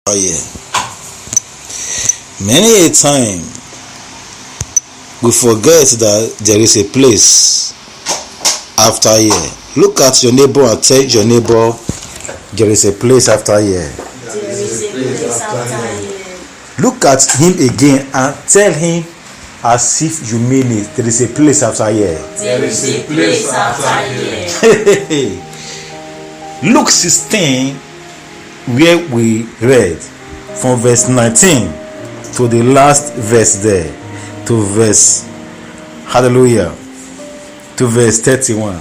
Oh yeah. Many a time we forget that there is a place after here. Look at your neighbor and tell your neighbor there is a place after here. There is a place after here. Look at him again and tell him as if you mean it. There is a place after here. There is a place after here. Luke 16, where we read from verse 19 to the last verse there, to verse hallelujah, to verse 31.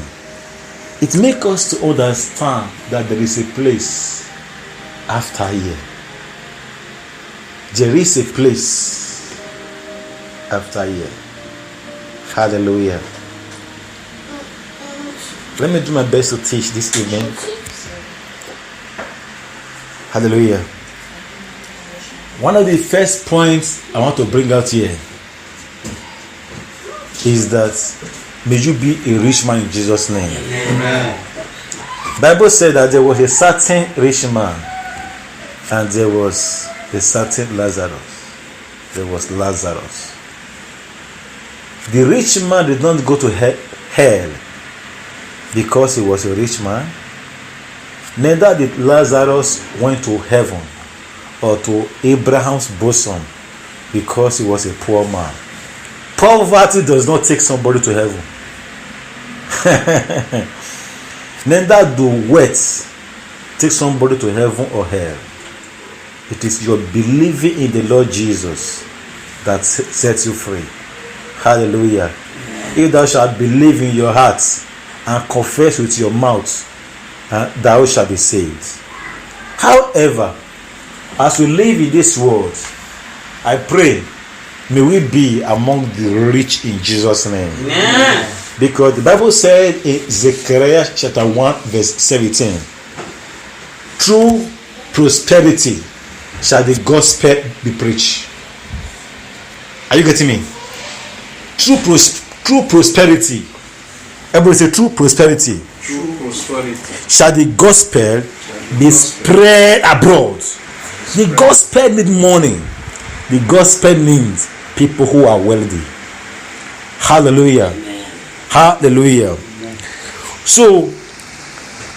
It makes us to understand that there is a place after here. There is a place after here. Hallelujah. Let me do my best to teach this evening. Hallelujah. One of the first points I want to bring out here is that may you be a rich man in Jesus' name. Amen. Bible said that there was a certain rich man and there was a certain Lazarus. There was Lazarus. The rich man did not go to hell because he was a rich man. Neither did Lazarus went to heaven or to Abraham's bosom because he was a poor man. Poverty does not take somebody to heaven. Neither do wealth take somebody to heaven or hell. It is your believing in the Lord Jesus that sets you free. Hallelujah. If thou shalt believe in your heart and confess with your mouth, thou shalt be saved. However, as we live in this world, I pray, may we be among the rich in Jesus' name. Amen. Because the Bible said in Zechariah chapter 1 verse 17, through prosperity shall the gospel be preached. Are you getting me? Through prosperity. Everybody say true prosperity. True prosperity. Shall the gospel be spread abroad. The gospel needs money. The gospel needs people who are wealthy. Hallelujah. Amen. Hallelujah. Amen. So,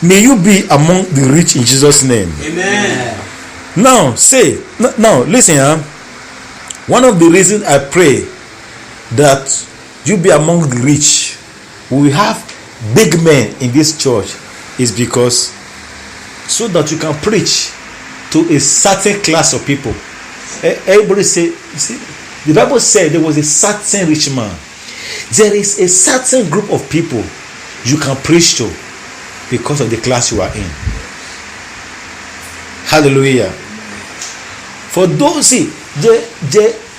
may you be among the rich in Jesus' name. Amen. Now, listen. One of the reasons I pray that you be among the rich, we have big men in this church, is because so that you can preach to a certain class of people. Everybody say, see, the Bible said there was a certain rich man. There is a certain group of people you can preach to because of the class you are in. Hallelujah. For those, see,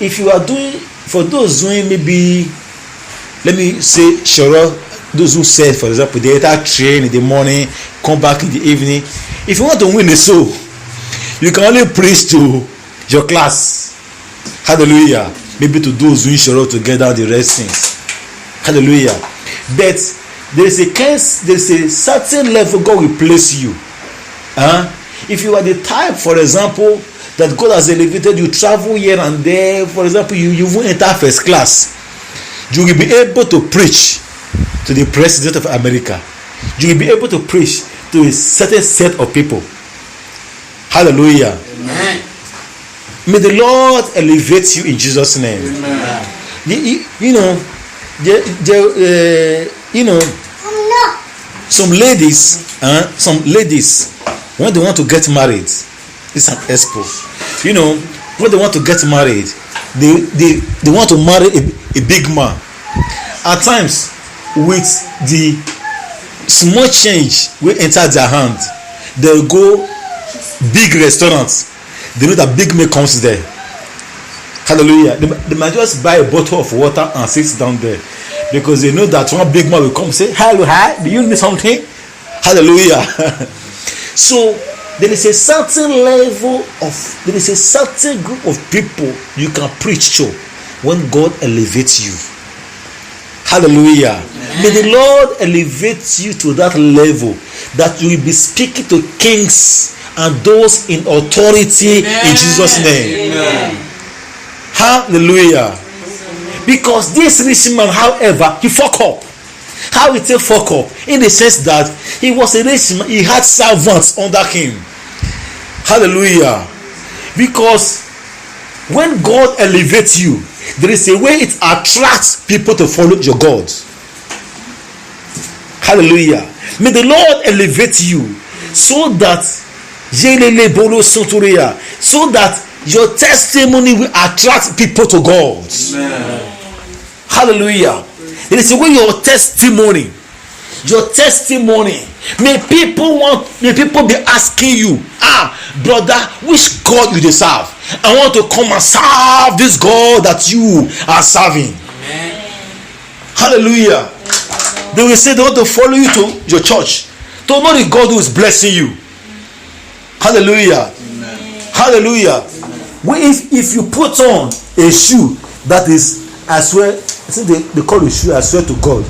if you are doing, for those doing maybe, let me say, sure, those who said, for example, they enter train in the morning, come back in the evening. If you want to win a soul, you can only preach to your class. Hallelujah. Maybe to those who sure to get down the rest things. Hallelujah. But there is a certain level God will place you. If you are the type, for example, that God has elevated you, travel here and there, for example, you won't enter first class, you will be able to preach to the president of America. You will be able to preach to a certain set of people. Hallelujah. Amen. May the Lord elevate you in Jesus' name. Amen. Some ladies, when they want to get married, it's an expo. When they want to get married, they want to marry a big man. At times, with the small change we enter their hand, they'll go big restaurants. They know that big man comes there. Hallelujah. They might just buy a bottle of water and sit down there because they know that one big man will come and say, hello, hi, do you need something? Hallelujah. So there is a certain group of people you can preach to when God elevates you. Hallelujah. Amen. May the Lord elevate you to that level that you will be speaking to kings and those in authority in Jesus' name. Amen. Hallelujah. Because this rich man, however, he fuck up. How he take fuck up? In the sense that he was a rich man, he had servants under him. Hallelujah. Because when God elevates you, there is a way it attracts people to follow your God. Hallelujah. May the Lord elevate you so that your testimony will attract people to God. Amen. Hallelujah. There is a way your testimony, may people be asking you, brother, which God you serve? I want to come and serve this God that you are serving. Amen. Hallelujah. They will say they want to follow you to your church, to know the God who is blessing you. Hallelujah. Amen. Hallelujah. If you put on a shoe that is, I swear, I think they call the shoe, I swear to God.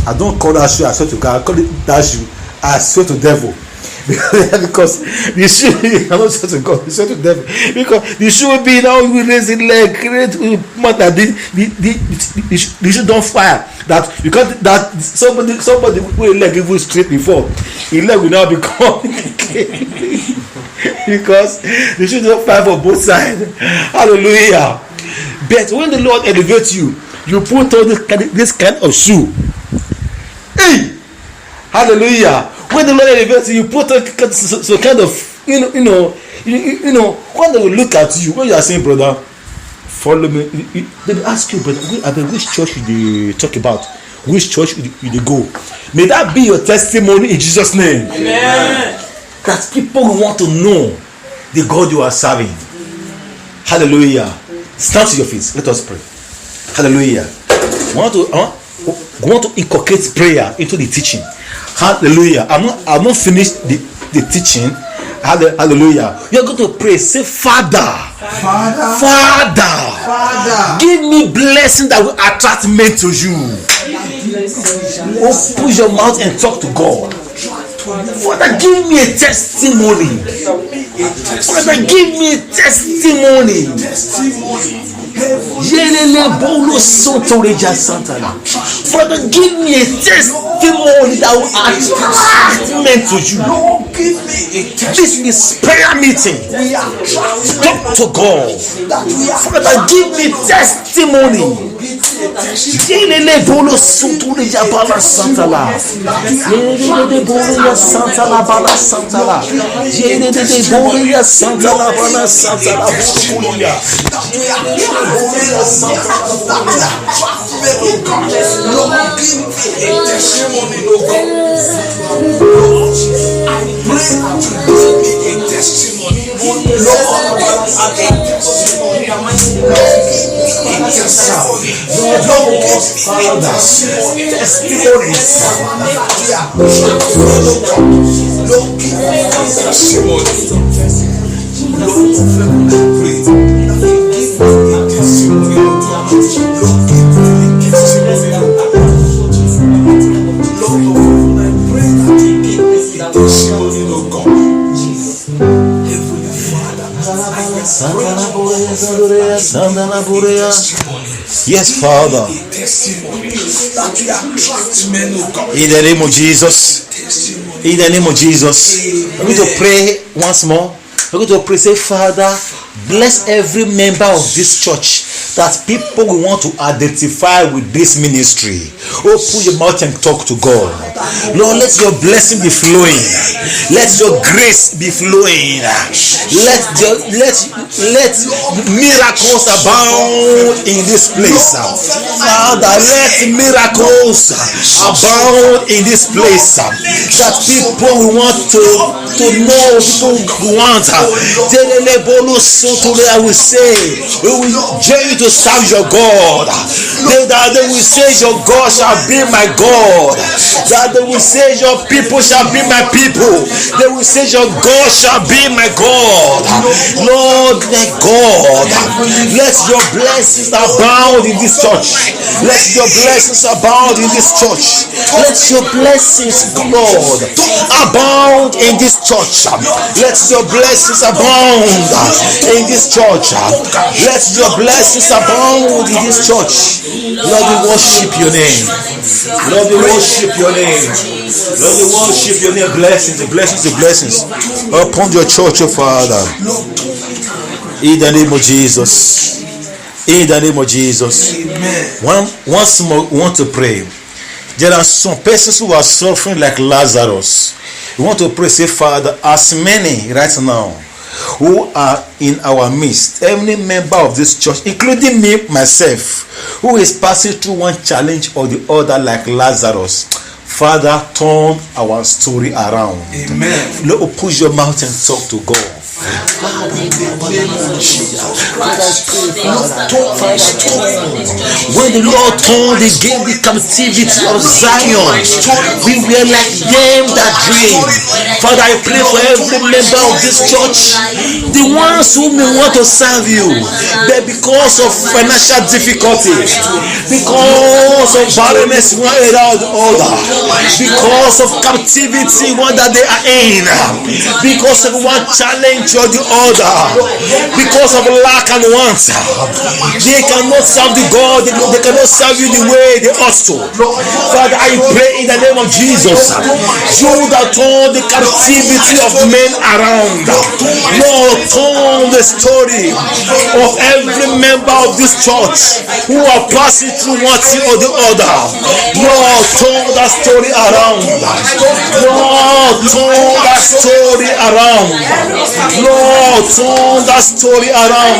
I don't call that shoe, I swear to God. I call it that shoe, I swear to devil. Because the shoe, I don't swear to God, I swear to devil. Because the shoe will be now, you will raise the leg, that the shoe don't fire. That because that somebody with a leg even straight before, his leg will now become because the shoe don't fire for both sides. Hallelujah. But when the Lord elevates you, you put on this kind of shoe. Hey, hallelujah. When the Lord elevates you, you put on so kind of you know when they will look at you, when you are saying, brother, follow me, they will ask you, brother, which church you talk about, which church you go. May that be your testimony in Jesus' name. Amen. That people will want to know the God you are serving. Hallelujah. Stand to your feet. Let us pray. Hallelujah. We want to inculcate prayer into the teaching. Hallelujah. I'm not finished the teaching. Hallelujah. You're going to pray. Say, Father, give me blessing that will attract men to you. Open your mouth and talk to God. Father, give me a testimony. Father, give me a testimony. Father, give me a testimony that will attract men to you. This is prayer meeting. Talk to God. Father, give me testimony. Yes, Father. In the name of Jesus. In the name of Jesus. We're going to pray once more. We're going to pray. Say, Father, bless every member of this church, that people will want to identify with this ministry. Open your mouth and talk to God. Lord, let your blessing be flowing. Let your grace be flowing. Let miracles abound in this place. Father, let miracles abound in this place. That people will want to know, people want. I will say, we will join you to to serve your God. That they will say your God shall be my God. That they will say your people shall be my people. They will say your God shall be my God. Lord, my God, let your blessings abound in this church. Let your blessings abound in this church. Let your blessings, Lord, abound in this church. Let your blessings abound in this church. Let your blessings abound in this church. Lord, we worship your name. Lord, we worship your name. Lord, we worship your name. Blessings, the blessings, the blessings upon your church, oh Father. In the name of Jesus. In the name of Jesus. Once more, we want to pray. There are some persons who are suffering like Lazarus. We want to pray, say, Father, as many right now who are in our midst, every member of this church, including me, myself, who is passing through one challenge or the other like Lazarus, Father, turn our story around. Amen. Lord, push your mouth and talk to God. When the Lord turned again the captivity of Zion, we were like them that dream. Father, I pray for every member of this church, the ones who may want to serve you, but because of financial difficulty, because of barrenness one without the other, because of captivity one that they are in, because of one challenge or the other, because of lack and want, they cannot serve the God, they cannot serve you the way they ought to. Father, I pray in the name of Jesus, you that turn the captivity of men around, Lord, turn the story of every member of this church who are passing through one thing or the other. Lord, turn that story around. Lord, turn that story around. Lord, turn that story around.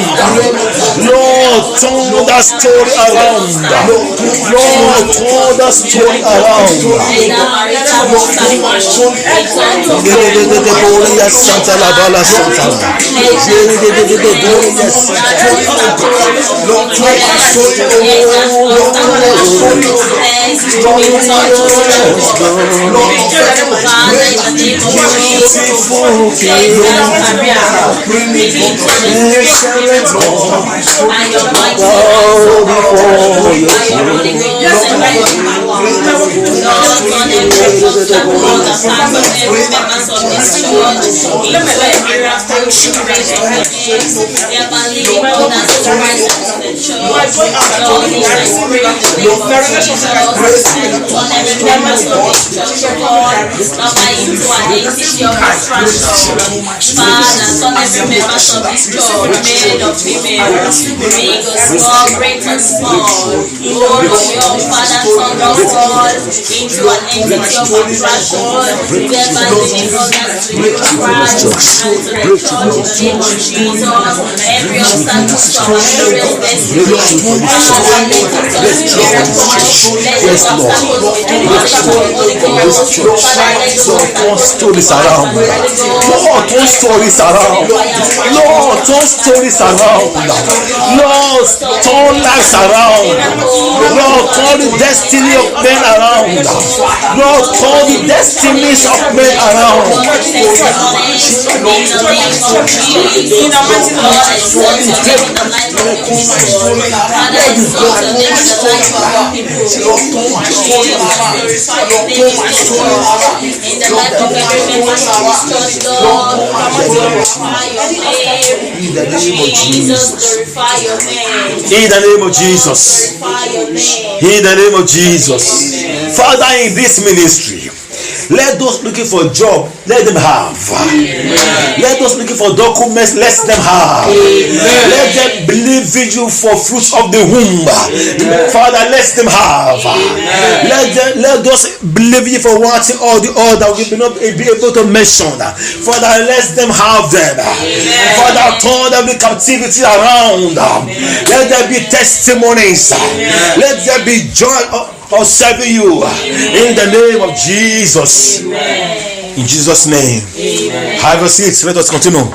Lord, turn that story around. Lord, turn that story around. Santa la bala Santa. Stories around. Lord, turn stories around. Lord, turn stories around. Lord, turn lives around. Lord, turn the destiny of men around. Lord, turn the destinies of men around. In the name of Jesus. In the name of Jesus. Father, in this ministry, let those looking for a job, let them have. Amen. Let those looking for documents, let them have. Amen. Let them believe in you for fruits of the womb. Amen. Father, let them have. Amen. Let those believe you for one thing or the other we will not be able to mention. Father, let them have them. Amen. Father, turn every captivity around. Amen. Let there be testimonies. Amen. Let there be joy of serving you. Amen. In the name of Jesus. Amen. In Jesus' name. Amen. Have a seat. Let us continue.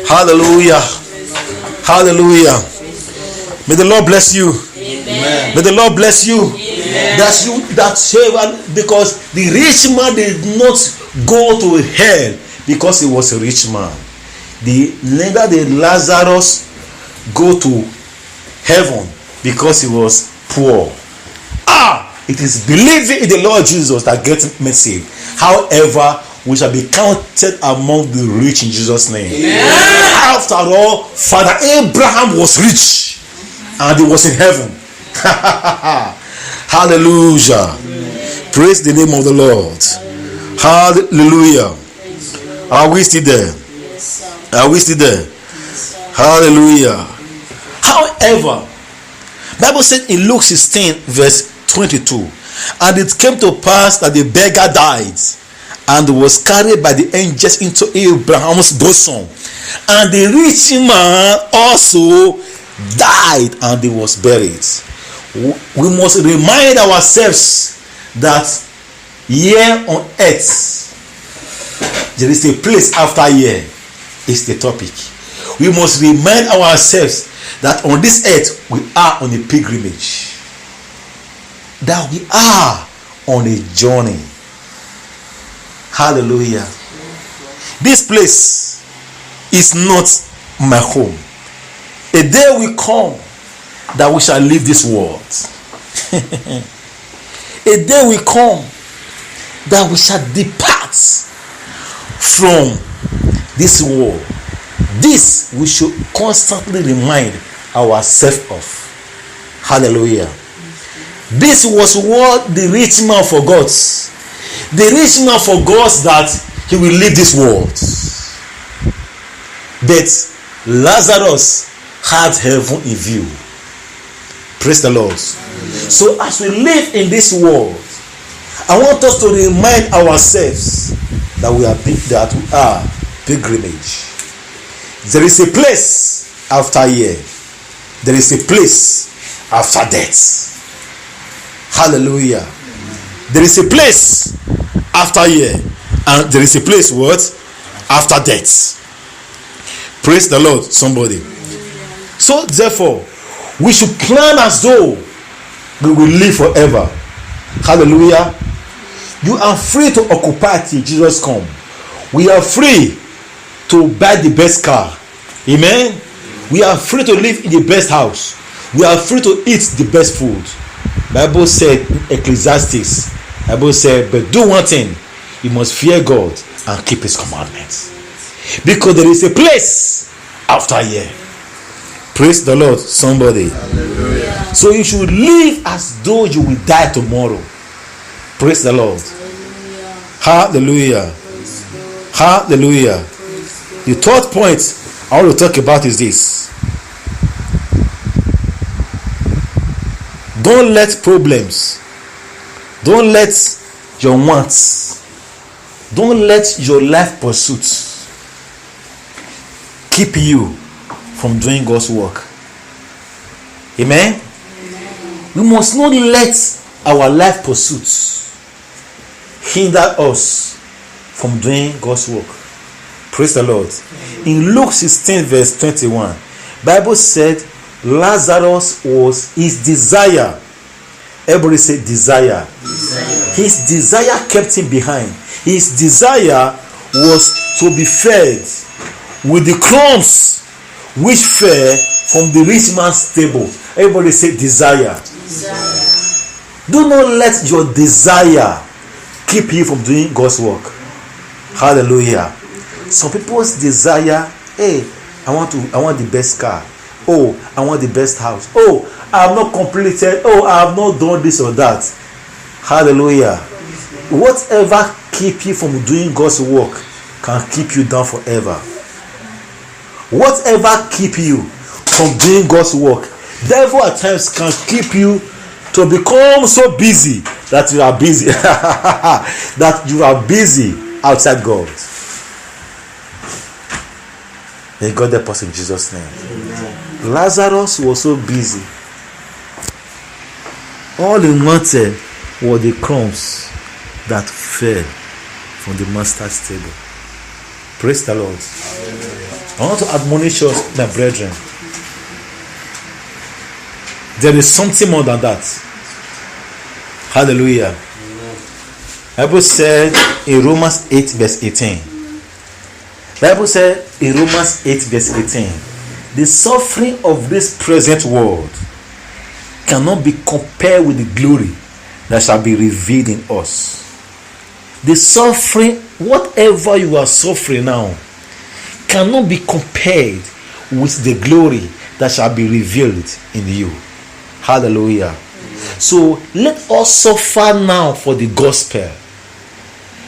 Hallelujah. Hallelujah. May the Lord bless you. Amen. May the Lord bless you. Amen. That's you that save, because the rich man did not go to hell because he was a rich man. Neither did Lazarus go to heaven because he was poor. It is believing in the Lord Jesus that gets me saved. However, we shall be counted among the rich in Jesus' name. Amen. After all, Father Abraham was rich and he was in heaven. Hallelujah. Amen. Praise the name of the Lord. Hallelujah. Are we still there? Yes, Are we still there? sir. Hallelujah. However, Bible said in Luke 16 verse 22, and it came to pass that the beggar died and was carried by the angels into Abraham's bosom, and the rich man also died and he was buried. We must remind ourselves that here on earth there is a place after here is the topic. We must remind ourselves that on this earth we are on a pilgrimage, that we are on a journey. Hallelujah. This place is not my home. A day will come that we shall leave this world. A day will come that we shall depart from this world. This we should constantly remind ourselves of. Hallelujah. This was what the rich man forgot. The rich man forgot that he will leave this world. But Lazarus had heaven in view. Praise the Lord. Amen. So as we live in this world, I want us to remind ourselves that we are pilgrimage. There is a place after here. There is a place after death. Hallelujah. Amen. There is a place after here, and there is a place what? After death. Praise the Lord, somebody. So therefore, we should plan as though we will live forever. Hallelujah. You are free to occupy till Jesus come. We are free to buy the best car. Amen. We are free to live in the best house. We are free to eat the best food. Bible said in Ecclesiastes, Bible said, but do one thing, you must fear God and keep his commandments, because there is a place after here. Praise the Lord, somebody. Hallelujah. So you should live as though you will die tomorrow. Praise the Lord. Hallelujah. Hallelujah. The third point I want to talk about is this. Don't let problems, don't let your wants, don't let your life pursuits keep you from doing God's work. Amen? We must not let our life pursuits hinder us from doing God's work. Praise the Lord. In Luke 16 verse 21, Bible said Lazarus was his desire. Everybody say desire. His desire kept him behind. His desire was to be fed with the crumbs which fell from the rich man's table. Everybody say desire. Do not let your desire keep you from doing God's work. Hallelujah. Some people's desire, hey, I want the best car. Oh, I want the best house. Oh, I have not completed. Oh, I have not done this or that. Hallelujah. Whatever keep you from doing God's work can keep you down forever. Whatever keep you from doing God's work, devil at times can keep you to become so busy that you are busy. That you are busy outside God. May God help us in Jesus' name. Amen. Lazarus was so busy. All he wanted were the crumbs that fell from the master's table. Praise the Lord. Amen. I want to admonish us, my brethren. There is something more than that. Hallelujah. Bible said in Romans 8 verse 18. Bible said in Romans 8 verse 18, the suffering of this present world cannot be compared with the glory that shall be revealed in us. The suffering, whatever you are suffering now, cannot be compared with the glory that shall be revealed in you. Hallelujah. So let us suffer now for the gospel.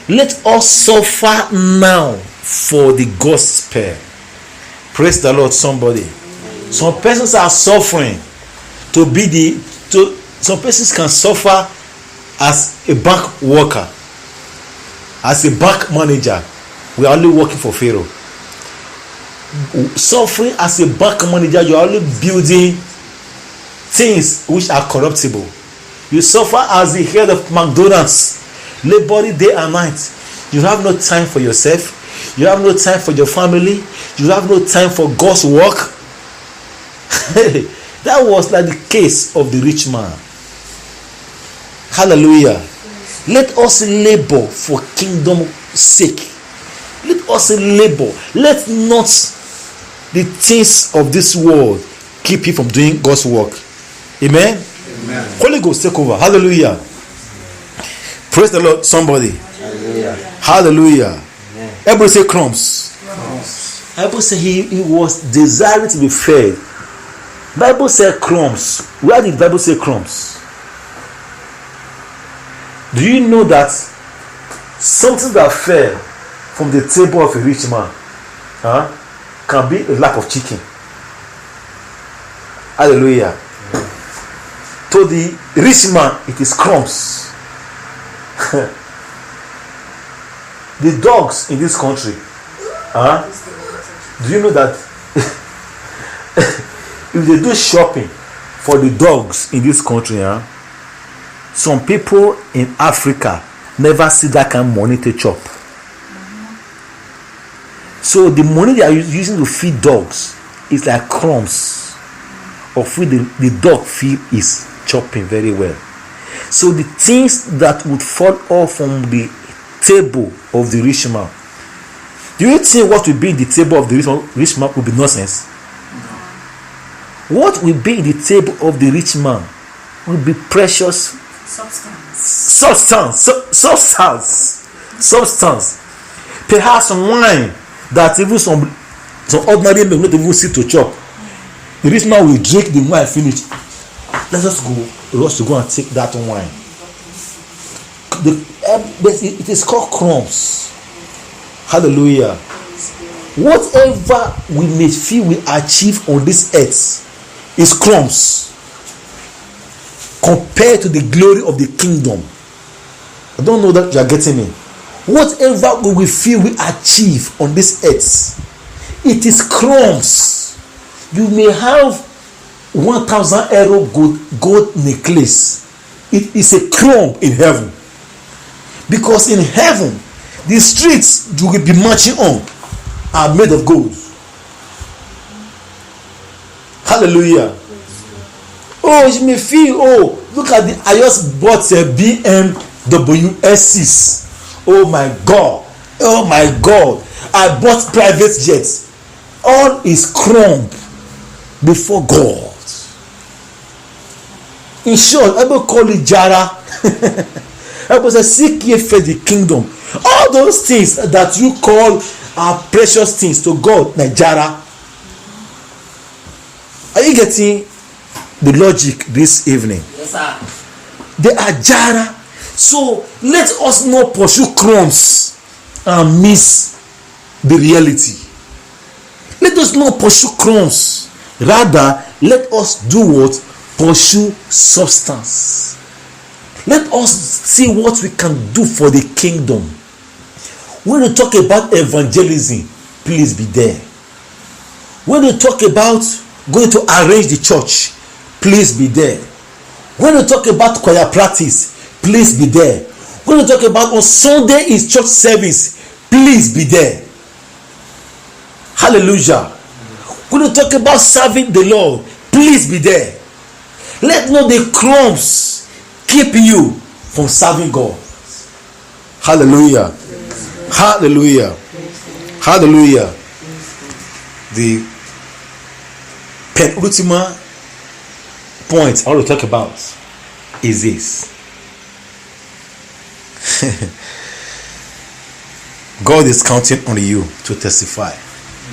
Let us suffer now for the gospel. Praise the Lord, somebody. Some persons are suffering some persons can suffer as a bank worker, as a bank manager. We are only working for Pharaoh. Suffering as a bank manager, you are only building things which are corruptible. You suffer as the head of McDonald's, laboring day and night. You have no time for yourself. You have no time for your family. You have no time for God's work. That was like the case of the rich man. Hallelujah. Let us labor for kingdom's sake. Let us labor. Let not the things of this world keep you from doing God's work. Amen. Amen. Holy Ghost, take over. Hallelujah. Praise the Lord, somebody. Hallelujah. Hallelujah. Amen. Everybody say crumbs. Crumbs. Bible said he was desiring to be fed. Bible said crumbs. Where did Bible say crumbs? Do you know that something that fell from the table of a rich man can be a lack of chicken? Hallelujah. To the rich man, it is crumbs. The dogs in this country, do you know that if they do shopping for the dogs in this country, some people in Africa never see that kind of money to chop. So the money they are using to feed dogs is like crumbs of which the dog feed is chopping very well. So the things that would fall off from the table of the rich man, do you think what will be in the table of the rich man will be nonsense? What will be in the table of the rich man will be precious substance. Perhaps some wine that even some ordinary men not even sit to chop. The rich man will drink the wine finish. Let us go rush to go and take that wine. It is called crumbs. Hallelujah. Whatever we may feel we achieve on this earth is crumbs compared to the glory of the kingdom. I don't know that you are getting me. Whatever we will feel we achieve on this earth, it is crumbs. You may have 1,000 euro gold necklace. It is a crumb in heaven, because in heaven the streets you will be marching on are made of gold. Hallelujah. Oh, you may feel, look at I just bought a BMW S6. Oh my God, I bought private jets. All is crumb before God. In short, I will call it Jara. I was a seek ye first the kingdom. All those things that you call are precious things to God, Jara. Are you getting the logic this evening? Yes, sir. They are Jara. So let us not pursue crumbs and miss the reality. Let us not pursue crumbs. Rather, let us do what? Pursue substance. Let us see what we can do for the kingdom. When we talk about evangelism, please be there. When we talk about going to arrange the church, please be there. When we talk about choir practice, please be there. When we talk about on Sunday is church service, please be there. Hallelujah. When we talk about serving the Lord, please be there. Let not the crumbs keep you from serving God. Hallelujah. Hallelujah. Hallelujah. The penultimate point I want to talk about is this. God is counting on you to testify.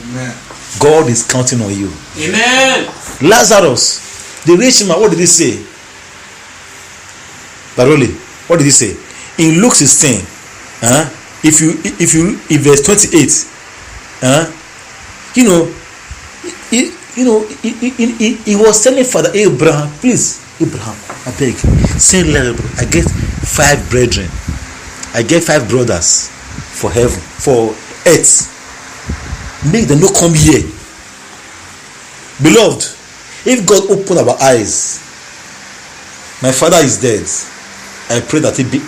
Amen. God is counting on you. Amen. Lazarus, the rich man, what did he say? Baroli, what did he say? In Luke 16, if verse 28, he was telling Father Abraham, please, Abraham, I beg, send Lazarus. I get 5 brethren. I get 5 brothers for heaven, for earth. Make them not come here. Beloved, if God open our eyes, my father is dead. I pray that he be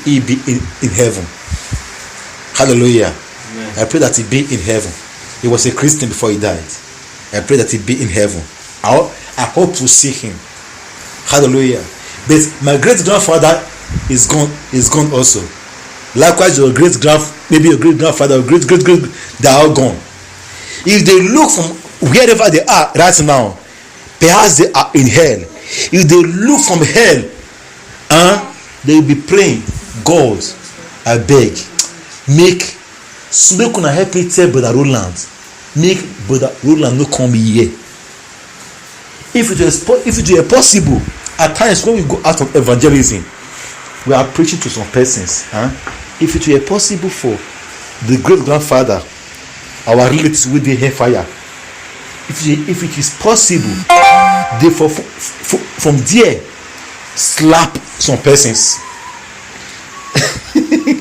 in heaven. Hallelujah. Amen. I pray that he be in heaven. He was a Christian before he died. I pray that he be in heaven. I hope to see him. Hallelujah. But my great grandfather is gone also. Likewise, your great grandfather, great, they are all gone. If they look from wherever they are right now, perhaps they are in hell. If they look from hell, they will be praying, God, I beg, make una help me tell Brother Roland, make Brother Roland no come here. If it were possible, at times when we go out of evangelism, we are preaching to some persons. If it were possible for the great grandfather, our relatives with the hellfire, if it is possible, they from there slap some persons.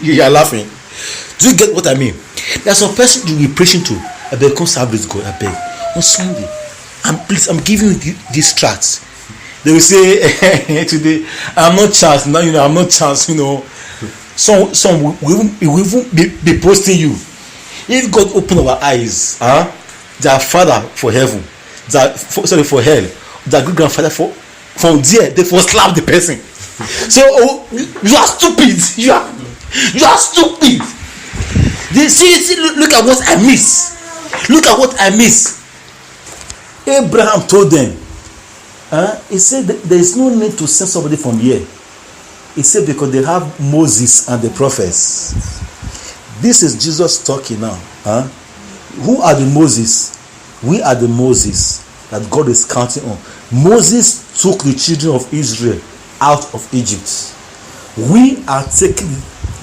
You are laughing. Do you get what I mean? There are some persons you will be preaching to. I beg, come serve this God. I beg on Sunday. I'm giving you these tracts. They will say today I'm not chance. Now I'm not chance. Some will even be posting you. If God open our eyes, their father for heaven, for hell, their good grandfather from there, they for slap the person. So you are stupid. You are stupid. See, look at what I miss. Look at what I miss. Abraham told them, he said there is no need to send somebody from here. He said because they have Moses and the prophets. This is Jesus talking now. Who are the Moses? We are the Moses that God is counting on. Moses took the children of Israel out of Egypt. We are taking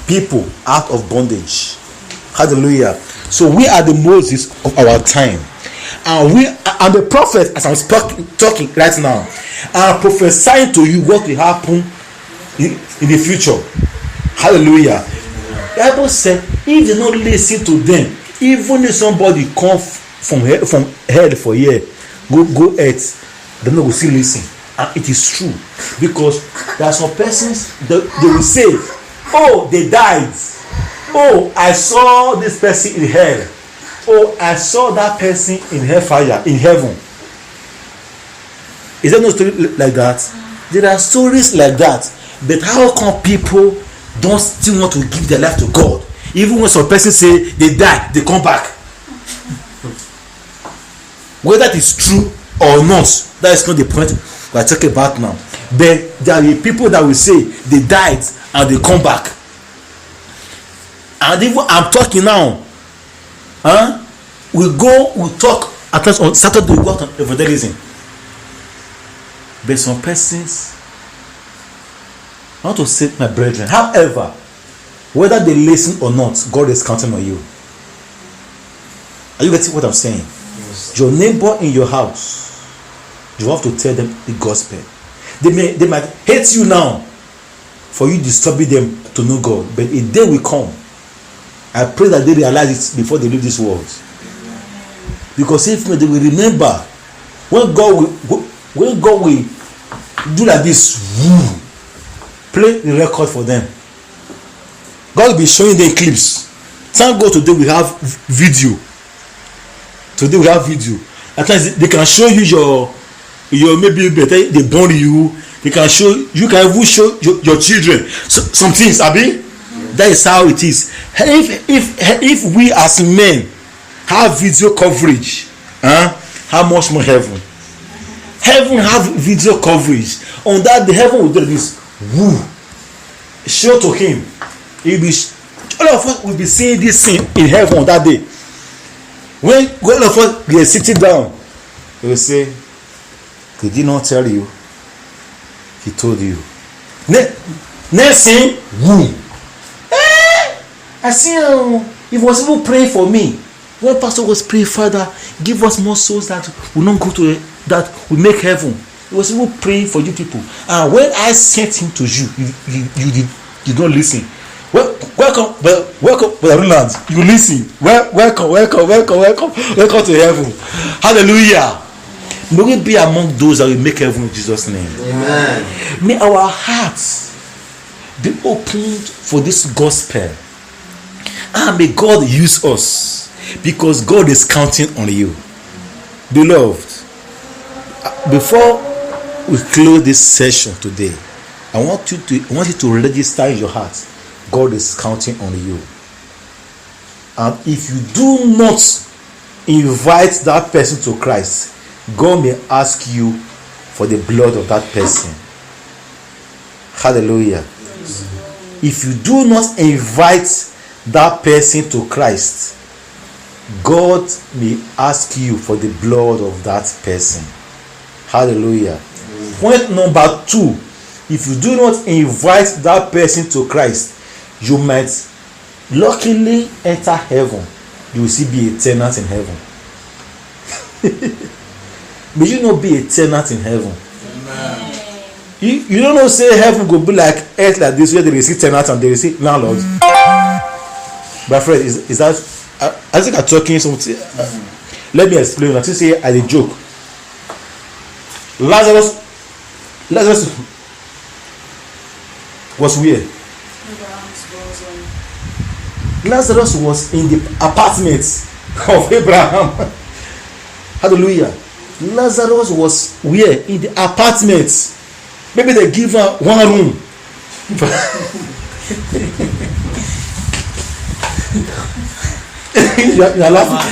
people out of bondage. Hallelujah. So we are the Moses of our time. And we are the prophet, as I'm talking right now, are prophesying to you what will happen in the future. Hallelujah. The Bible said, if they not listen to them, even if somebody come from hell for here, go earth, they not go still listen. And it is true, because there are some persons that they will say, oh, they died. Oh, I saw this person in hell. Oh, I saw that person in hellfire, in heaven. Is there no story like that? There are stories like that. But how come people don't still want to give their life to God? Even when some person say they die, they come back. Whether it is true or not, that is not the point we are talking about now. But there are people that will say they died and they come back. And even I'm talking now. We talk at times on Saturday, we go out on evangelism. But some persons, I want to say my brethren, however, whether they listen or not, God is counting on you. Are you getting what I'm saying? Yes. Your neighbor in your house, you have to tell them the gospel. They might hate you now for you disturbing them to know God, but a day will come. I pray that they realize it before they leave this world. Because if not, they will remember when God will do like this, play the record for them. God will be showing them clips. Thank God today we have video. Today we have video. At times they can show you your maybe better they burn you, You can even show your children some things, Abi. That is how it is. If we as men have video coverage, how much more heaven? Heaven have video coverage. On that the heaven will do this. Woo. Show to him. All of us will be seeing this thing in heaven on that day. When all of us we are sitting down, they will say, "Did he not tell you? He told you." Next thing, woo. I see he was even praying for me. When pastor was praying, "Father, give us more souls that will not go to that will make heaven." He was even praying for you people. And when I sent him to you, you don't listen. Welcome, Brother Roland. You listen. Welcome to heaven. Hallelujah. May we be among those that will make heaven in Jesus' name. Amen. May our hearts be opened for this gospel. And may God use us, because God is counting on you. Beloved, before we close this session today, I want you to register in your heart, God is counting on you. And if you do not invite that person to Christ, God may ask you for the blood of that person. Hallelujah. If you do not invite that person to Christ, God may ask you for the blood of that person. Hallelujah. Point number 2, if you do not invite that person to Christ, you might luckily enter heaven. You will still be a tenant in heaven. May you not be a tenant in heaven. Amen. You don't know, say heaven will be like earth, like this, where they receive tenants and they receive landlords. My friend, is that I think I'm talking something. Let me explain. I say as a joke. Lazarus was where? Lazarus was in the apartment of Abraham. Hallelujah. Lazarus was where? In the apartment. Maybe they give her one room. You are laughing.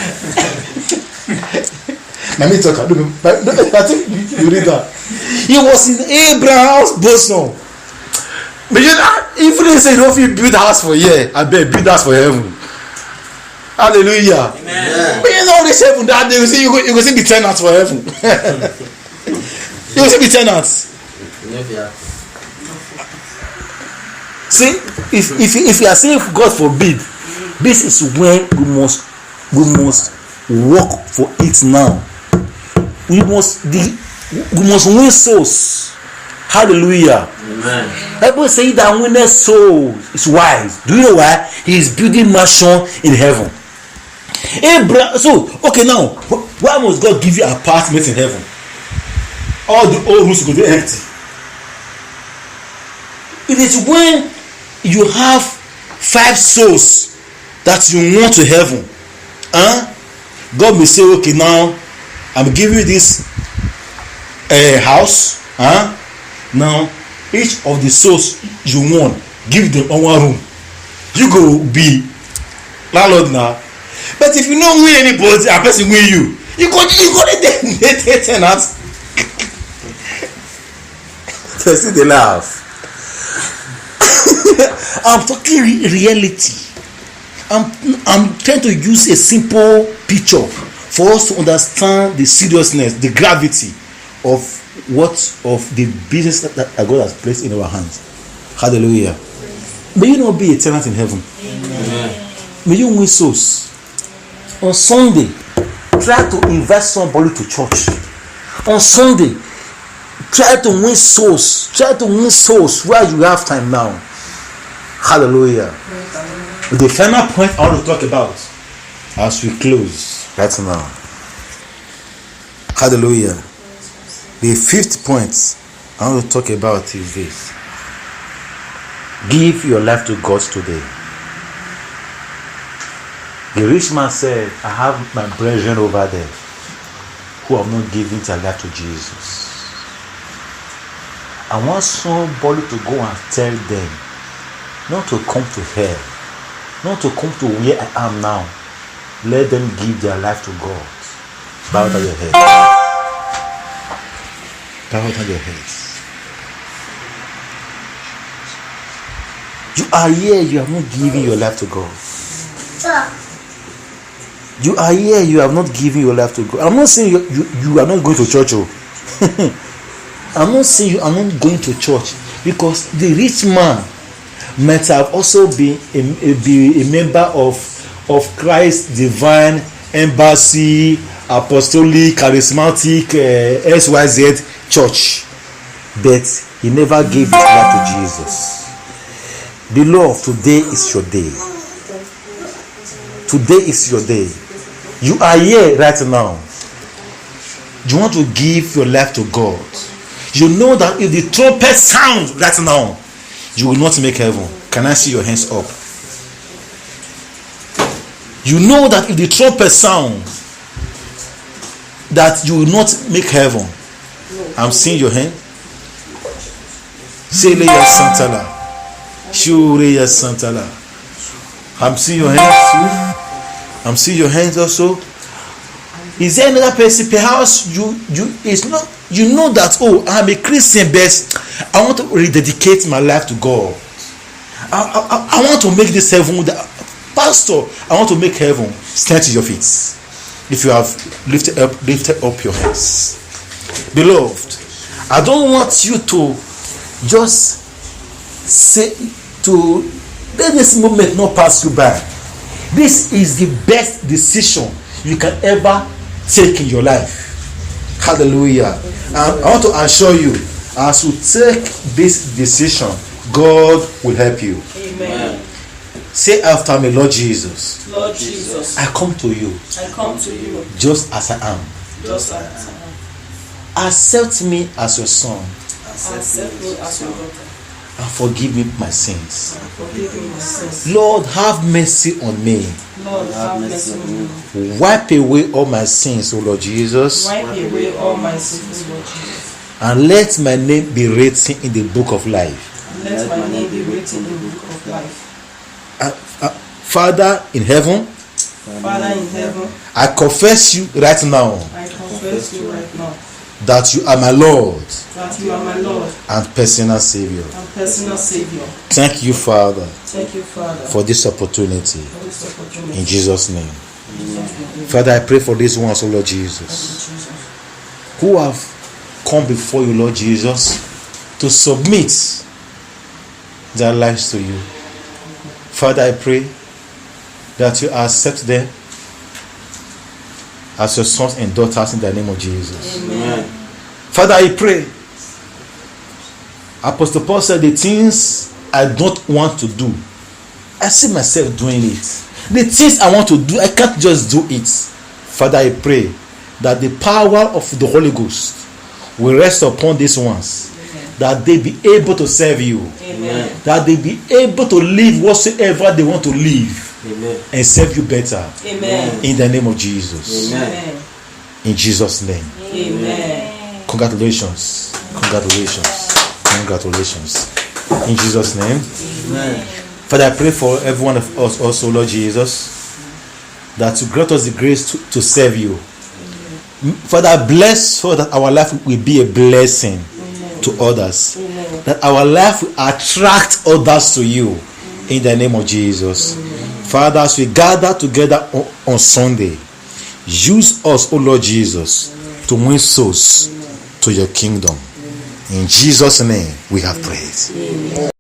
Let me talk. I think you read that. He was in Abraham's bosom. But if they say don't you build house for here, I bet build house for heaven. Hallelujah. Amen. But you know this heaven that they will say you go see the tenants for heaven. You will see the tenants. See, if you are saying God forbid, this is when we must work for it now. We must win souls. Hallelujah. Amen. Bible say that winning soul is wise. Do you know why? He is building mansion in heaven. So okay, now why must God give you apartments in heaven? All the old rooms will be empty. It is when you have 5 souls that you want to heaven, God may say, okay, now I'm giving you this house, now each of the souls you want, give them one room. You go be landlord now. But if you don't win anybody, a person win you. You go the tenants. See the laugh. I'm talking reality. I'm trying to use a simple picture for us to understand the seriousness, the gravity of the business that God has placed in our hands. Hallelujah. May you not be a tenant in heaven. Amen. May you win souls. On Sunday, try to invite somebody to church. On Sunday, try to win souls. Try to win souls while you have time now. Hallelujah. The final point I want to talk about as we close right now. Hallelujah. The 5th point I want to talk about is this. Give your life to God today. The rich man said, I have my brethren over there who have not given their life to Jesus. I want somebody to go and tell them not to come to hell, not to come to where I am now. Let them give their life to God. Bow down your head. Bow down your heads. You are here, you have not given your life to God. You are here, you have not given your life to God. I'm not saying you are not going to church. I'm not saying you are not going to church, because the rich man might have also been a member of Christ's divine embassy, apostolic, charismatic, SYZ church, but he never gave his life to Jesus. Beloved, today is your day. Today is your day. You are here right now. You want to give your life to God. You know that if the trumpet sounds right now, you will not make heaven. Can I see your hands up? You know that if the trumpet sounds, that you will not make heaven. I'm seeing your hand. Say Leia Santala. Shureya Santala. I'm seeing your hands too. I'm seeing your hands also. Is there another person? Perhaps you know that, oh, I'm a Christian, but I want to rededicate my life to God. I want to make this heaven. Pastor, I want to make heaven. Stand to your feet. If you have lifted up your hands. Beloved, I don't want you to just say, to let this moment not pass you by. This is the best decision you can ever take in your life. Hallelujah. And I want to assure you, as you take this decision, God will help you. Amen. Say after me, Lord Jesus. Lord Jesus, I come to you. I come to you Just as I am. just as I am. Accept me as your son. Accept me as your daughter. And forgive me my sins. Forgive me my sins. Lord, have mercy on me. Lord, have mercy on me. Wipe away all my sins, O Lord Jesus. Wipe away all my sins, Lord Jesus. And let my name be written in the book of life. Let my name be written in the book of life. Father in heaven, Father in heaven, I confess you right now I confess you right now that you are my Lord that you are my Lord and personal Savior. and personal Savior. Thank you, Father, Thank you, Father, for this opportunity. for this opportunity. In Jesus' name. In Jesus' name. Father, I pray for these ones, O Lord Jesus, Jesus. who have come before you, Lord Jesus, to submit their lives to you. Father, I pray that you accept them as your sons and daughters in the name of Jesus. Amen. Father, I pray. Apostle Paul said, the things I don't want to do, I see myself doing it. The things I want to do, I can't just do it. Father, I pray that the power of the Holy Ghost will rest upon these ones, that they be able to serve you, Amen. that they be able to live whatsoever they want to live, Amen. and serve you better. Amen. In the name of Jesus. Amen. In Jesus' name. Amen. Congratulations. Congratulations. Congratulations. In Jesus' name. Amen. Father, I pray for every one of us also, Lord Jesus, that you grant us the grace to serve you. Father, bless so that our life will be a blessing to others. Amen. That our life will attract others to you. In the name of Jesus. Father, as we gather together on Sunday, use us, O Lord Jesus, to win souls to your kingdom. In Jesus' name we have prayed.